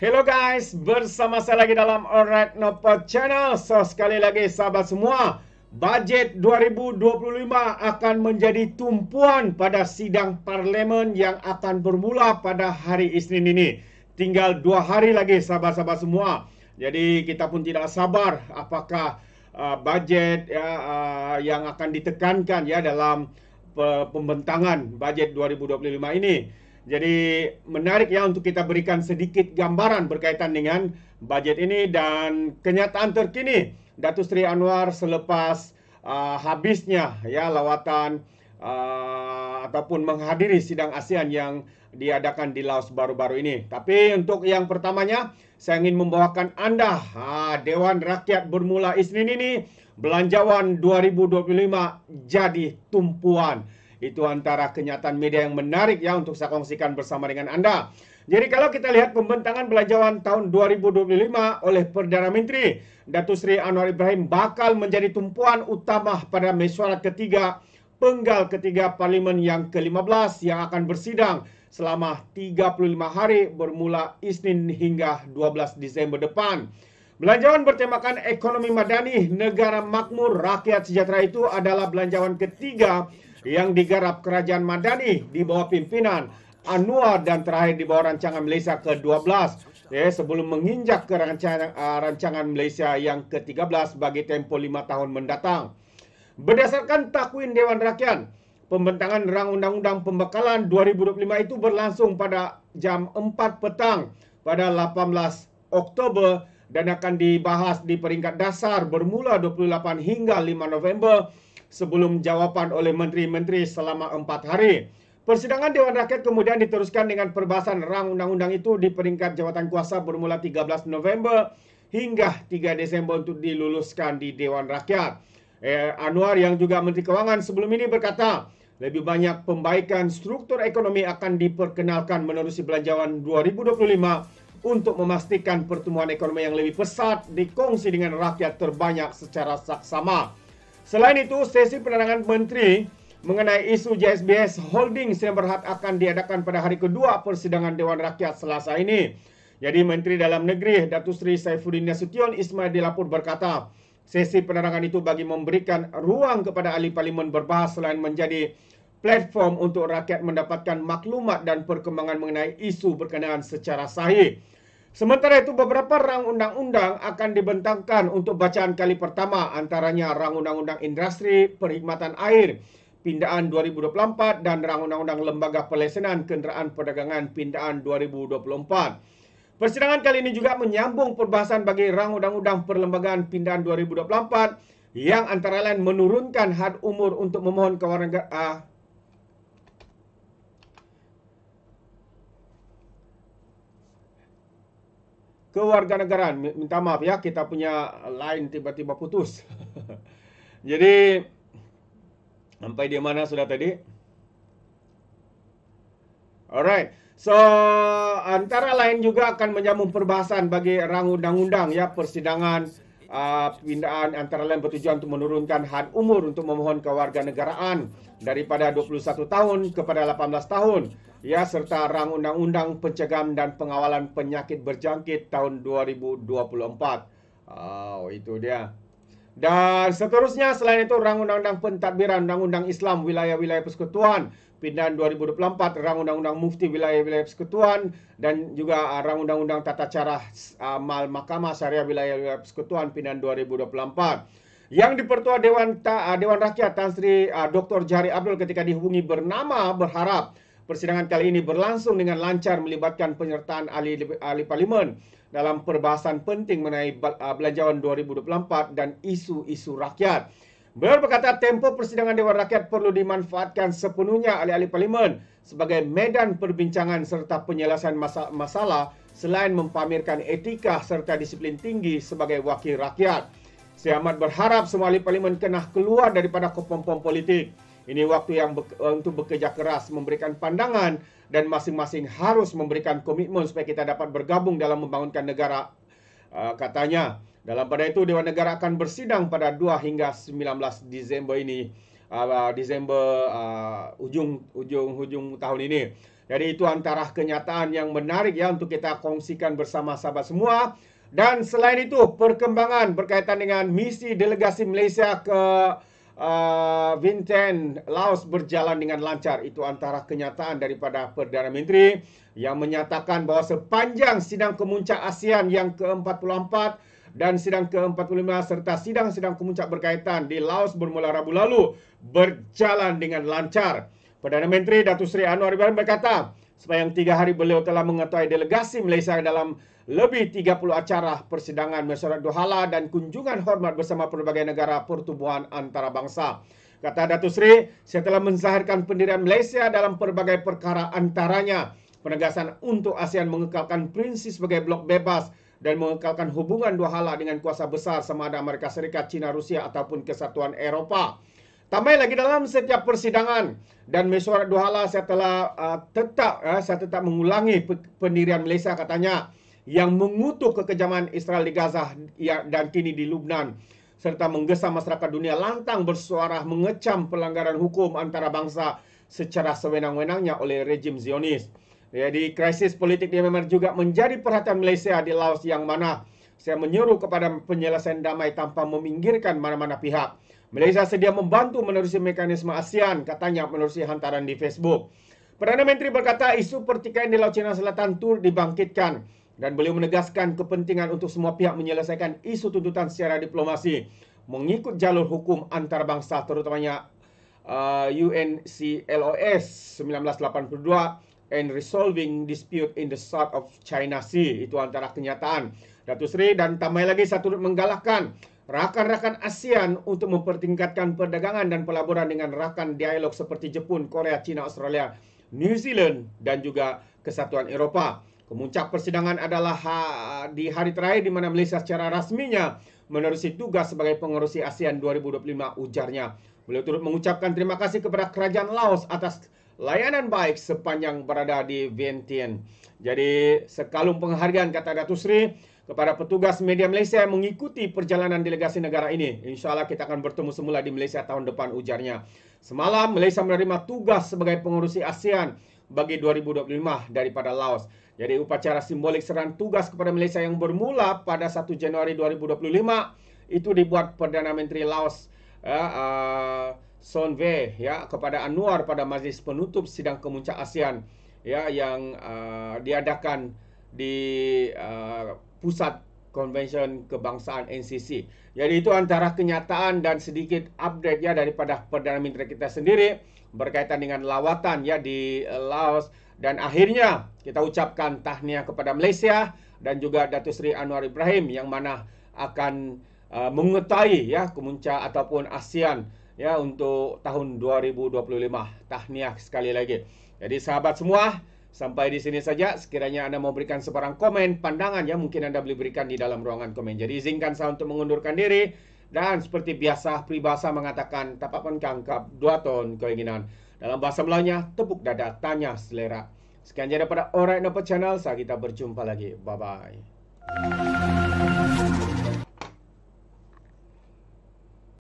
Hello guys, bersama saya lagi dalam Alright Nopod Channel. So, sekali lagi sahabat semua, bajet 2025 akan menjadi tumpuan pada sidang parlimen yang akan bermula pada hari Isnin ini. Tinggal 2 hari lagi sahabat-sahabat semua. Jadi kita pun tidak sabar apakah bajet yang akan ditekankan ya dalam pembentangan bajet 2025 ini. Jadi menarik ya untuk kita berikan sedikit gambaran berkaitan dengan bajet ini dan kenyataan terkini Datuk Seri Anwar selepas habisnya ya lawatan ataupun menghadiri sidang ASEAN yang diadakan di Laos baru-baru ini. Tapi untuk yang pertamanya saya ingin membawakan anda Dewan Rakyat bermula Isnin ini, Belanjawan 2025 jadi tumpuan. Itu antara kenyataan media yang menarik ya untuk saya kongsikan bersama dengan anda. Jadi kalau kita lihat pembentangan belanjawan tahun 2025 oleh Perdana Menteri Datuk Seri Anwar Ibrahim bakal menjadi tumpuan utama pada mesyuarat ketiga penggal ketiga Parlimen yang ke-15 yang akan bersidang selama 35 hari bermula Isnin hingga 12 Disember depan. Belanjawan bertemakan ekonomi madani, negara makmur, rakyat sejahtera itu adalah belanjawan ketiga yang digarap Kerajaan Madani di bawah pimpinan Anwar dan terakhir di bawah rancangan Malaysia ke-12 sebelum menginjak ke rancangan Malaysia yang ke-13 bagi tempoh 5 tahun mendatang. Berdasarkan takwin Dewan Rakyat, pembentangan rang undang-undang pembekalan 2025 itu berlangsung pada jam 4 petang pada 18 Oktober dan akan dibahas di peringkat dasar bermula 28 hingga 5 November sebelum jawapan oleh menteri-menteri selama 4 hari. Persidangan Dewan Rakyat kemudian diteruskan dengan perbahasan rang undang-undang itu di peringkat jawatan kuasa bermula 13 November hingga 3 Desember untuk diluluskan di Dewan Rakyat. Anwar yang juga Menteri Kewangan sebelum ini berkata, lebih banyak pembaikan struktur ekonomi akan diperkenalkan menerusi belanjawan 2025 untuk memastikan pertumbuhan ekonomi yang lebih pesat dikongsi dengan rakyat terbanyak secara saksama. Selain itu, sesi penerangan menteri mengenai isu JSBS Holdings yang berhad akan diadakan pada hari kedua persidangan Dewan Rakyat Selasa ini. Jadi Menteri Dalam Negeri Datuk Seri Saifuddin Nasution Ismail Dilapur berkata, sesi penerangan itu bagi memberikan ruang kepada ahli parlimen berbahas selain menjadi platform untuk rakyat mendapatkan maklumat dan perkembangan mengenai isu berkenaan secara sahih. Sementara itu, beberapa rang undang-undang akan dibentangkan untuk bacaan kali pertama, antaranya rang undang-undang industri perkhidmatan air pindaan 2024 dan rang undang-undang lembaga pelesenan kenderaan perdagangan pindaan 2024. Persidangan kali ini juga menyambung perbahasan bagi rang undang-undang perlembagaan pindaan 2024 yang antara lain menurunkan had umur untuk memohon kewarganegaraan. Minta maaf ya, kita punya line tiba-tiba putus. Jadi sampai di mana sudah tadi? Alright. So antara lain juga akan menyambung perbahasan bagi rang undang-undang ya persidangan pindaan antara lain bertujuan untuk menurunkan had umur untuk memohon kewarganegaraan daripada 21 tahun kepada 18 tahun. Ya, serta rang undang-undang pencegahan dan pengawalan penyakit berjangkit tahun 2024. Itu dia. Dan seterusnya selain itu rang undang-undang pentadbiran undang-undang Islam wilayah-wilayah persekutuan pindaan 2024, rang undang-undang mufti wilayah-wilayah persekutuan dan juga rang undang-undang tata cara amal mahkamah syariah wilayah-wilayah persekutuan pindaan 2024. Yang Dipertua Dewan Rakyat Tan Sri Dr. Jari Abdul ketika dihubungi bernama berharap persidangan kali ini berlangsung dengan lancar melibatkan penyertaan ahli parlimen dalam perbahasan penting mengenai belanjawan 2024 dan isu-isu rakyat. Beliau berkata tempoh persidangan Dewan Rakyat perlu dimanfaatkan sepenuhnya ahli-ahli parlimen sebagai medan perbincangan serta penyelesaian masalah selain mempamerkan etika serta disiplin tinggi sebagai wakil rakyat. Saya amat berharap semua ahli parlimen kena keluar daripada kepompong politik. Ini waktu yang untuk bekerja keras, memberikan pandangan dan masing-masing harus memberikan komitmen supaya kita dapat bergabung dalam membangunkan negara, katanya. Dalam pada itu, Dewan Negara akan bersidang pada 2 hingga 19 Disember ini Disember hujung tahun ini. Jadi itu antara kenyataan yang menarik ya untuk kita kongsikan bersama sahabat semua. Dan selain itu, perkembangan berkaitan dengan misi delegasi Malaysia ke Vientiane, Laos berjalan dengan lancar. Itu antara kenyataan daripada Perdana Menteri yang menyatakan bahawa sepanjang sidang kemuncak ASEAN yang ke-44 dan sidang ke-45 serta sidang-sidang kemuncak berkaitan di Laos bermula Rabu lalu berjalan dengan lancar. Perdana Menteri Datuk Seri Anwar Ibrahim berkata, sepanjang 3 hari beliau telah mengetuai delegasi Malaysia dalam lebih 30 acara persidangan mesyuarat Dohala dan kunjungan hormat bersama pelbagai negara pertubuhan antarabangsa. Kata Datuk Seri, saya telah mensahirkan pendirian Malaysia dalam pelbagai perkara, antaranya penegasan untuk ASEAN mengekalkan prinsip sebagai blok bebas dan mengekalkan hubungan Dohala dengan kuasa besar sama ada Amerika Serikat, China, Rusia ataupun Kesatuan Eropah. Tambah lagi dalam setiap persidangan dan mesyuarat Dohala saya telah tetap mengulangi pendirian Malaysia, katanya, yang mengutuk kekejaman Israel di Gaza dan kini di Lebanon, serta menggesa masyarakat dunia lantang bersuara mengecam pelanggaran hukum antarabangsa secara sewenang-wenangnya oleh rejim Zionis. Jadi krisis politik di Myanmar juga menjadi perhatian Malaysia di Laos, yang mana saya menyeru kepada penyelesaian damai tanpa meminggirkan mana-mana pihak. Malaysia sedia membantu menerusi mekanisme ASEAN, katanya menerusi hantaran di Facebook. Perdana Menteri berkata isu pertikaian di Laut Cina Selatan turut dibangkitkan dan beliau menegaskan kepentingan untuk semua pihak menyelesaikan isu tuntutan secara diplomasi mengikut jalur hukum antarabangsa, terutamanya UNCLOS 1982 and resolving dispute in the South of China Sea. Itu antara kenyataan Datuk Seri, dan tambah lagi saya turut menggalakkan rakan-rakan ASEAN untuk mempertingkatkan perdagangan dan pelaburan dengan rakan dialog seperti Jepun, Korea, China, Australia, New Zealand dan juga Kesatuan Eropah. Kemuncak persidangan adalah di hari terakhir di mana Malaysia secara rasminya menerusi tugas sebagai pengerusi ASEAN 2025, ujarnya. Beliau turut mengucapkan terima kasih kepada kerajaan Laos atas layanan baik sepanjang berada di Vientiane. Jadi sekalung penghargaan, kata Datuk Seri, kepada petugas media Malaysia yang mengikuti perjalanan delegasi negara ini. InsyaAllah kita akan bertemu semula di Malaysia tahun depan, ujarnya. Semalam Malaysia menerima tugas sebagai pengerusi ASEAN bagi 2025 daripada Laos. Jadi upacara simbolik serahan tugas kepada Malaysia yang bermula pada 1 Januari 2025 itu dibuat Perdana Menteri Laos Son Ve kepada Anwar pada majlis penutup sidang kemuncak ASEAN yang diadakan di Pusat Konvensyen Kebangsaan NCC. Jadi itu antara kenyataan dan sedikit update daripada Perdana Menteri kita sendiri berkaitan dengan lawatan di Laos. Dan akhirnya kita ucapkan tahniah kepada Malaysia dan juga Datuk Seri Anwar Ibrahim yang mana akan mengetai kemuncak ataupun ASEAN untuk tahun 2025. Tahniah sekali lagi. Jadi sahabat semua, sampai di sini saja. Sekiranya Anda mau berikan sebarang komen, pandangan mungkin Anda boleh berikan di dalam ruangan komen. Jadi izinkan saya untuk mengundurkan diri. Dan seperti biasa, peribahasa mengatakan, tapak pengkangkap, dua ton keinginan. Dalam bahasa Melayunya, tepuk dada, tanya selera. Sekian saja daripada Alright Nampak Channel. Kita berjumpa lagi. Bye-bye.